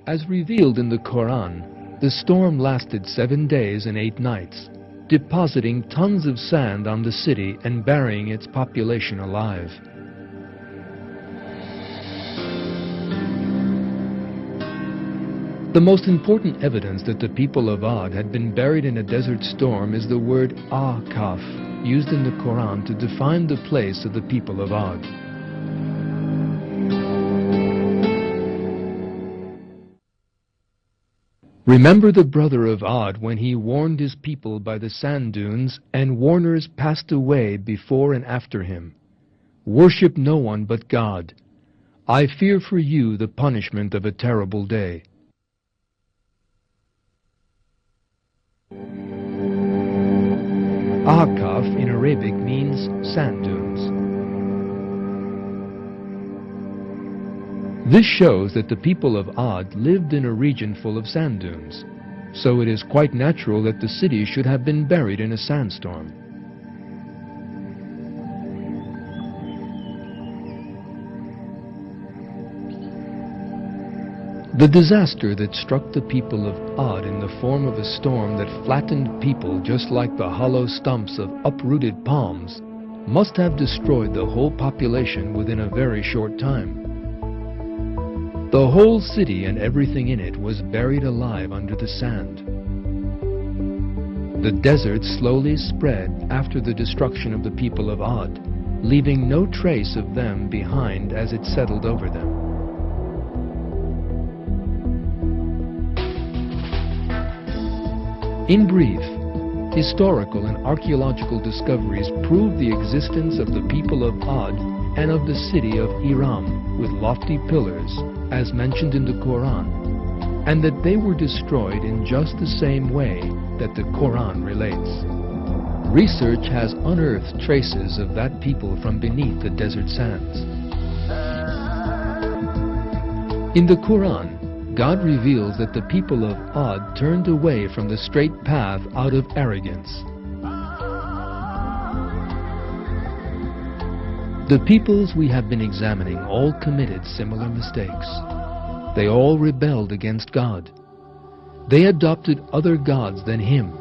As revealed in the Quran, the storm lasted 7 days and 8 nights, depositing tons of sand on the city and burying its population alive. The most important evidence that the people of Ad had been buried in a desert storm is the word Ahqaf, used in the Quran to define the place of the people of Ad. Remember the brother of Ad when he warned his people by the sand dunes, and warners passed away before and after him. Worship no one but God. I fear for you the punishment of a terrible day. Ahqaf in Arabic means sand dunes. This shows that the people of Ad lived in a region full of sand dunes, so it is quite natural that the city should have been buried in a sandstorm. The disaster that struck the people of Ad in the form of a storm that flattened people just like the hollow stumps of uprooted palms must have destroyed the whole population within a very short time. The whole city and everything in it was buried alive under the sand. The desert slowly spread after the destruction of the people of Ad, leaving no trace of them behind as it settled over them. In brief, historical and archaeological discoveries prove the existence of the people of Ad and of the city of Iram with lofty pillars, as mentioned in the Quran, and that they were destroyed in just the same way that the Quran relates. Research has unearthed traces of that people from beneath the desert sands. In the Quran, God reveals that the people of Ad turned away from the straight path out of arrogance. The peoples we have been examining all committed similar mistakes. They all rebelled against God. They adopted other gods than Him.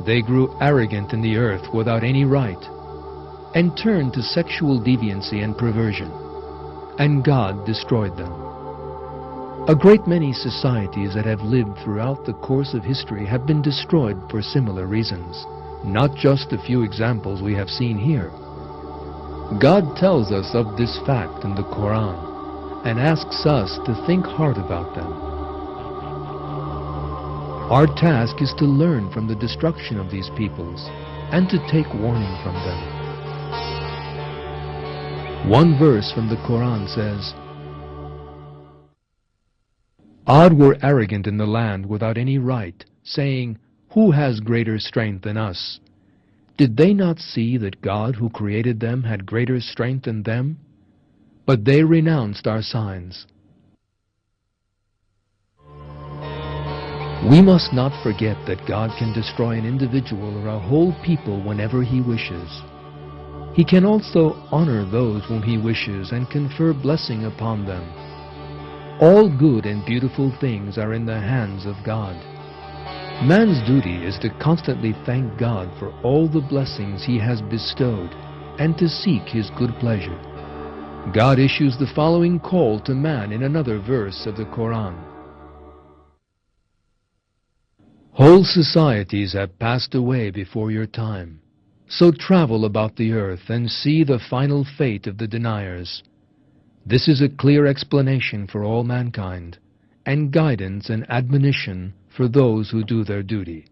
They grew arrogant in the earth without any right, and turned to sexual deviancy and perversion, and God destroyed them. A great many societies that have lived throughout the course of history have been destroyed for similar reasons, not just the few examples we have seen here. God tells us of this fact in the Quran and asks us to think hard about them. Our task is to learn from the destruction of these peoples and to take warning from them. One verse from the Quran says, Ad were arrogant in the land without any right, saying, Who has greater strength than us? Did they not see that God who created them had greater strength than them? But they renounced our signs. We must not forget that God can destroy an individual or a whole people whenever He wishes. He can also honor those whom He wishes and confer blessing upon them. All good and beautiful things are in the hands of God. Man's duty is to constantly thank God for all the blessings He has bestowed and to seek His good pleasure. God issues the following call to man in another verse of the Quran. Whole societies have passed away before your time, so travel about the earth and see the final fate of the deniers. This is a clear explanation for all mankind, and guidance and admonition for those who do their duty.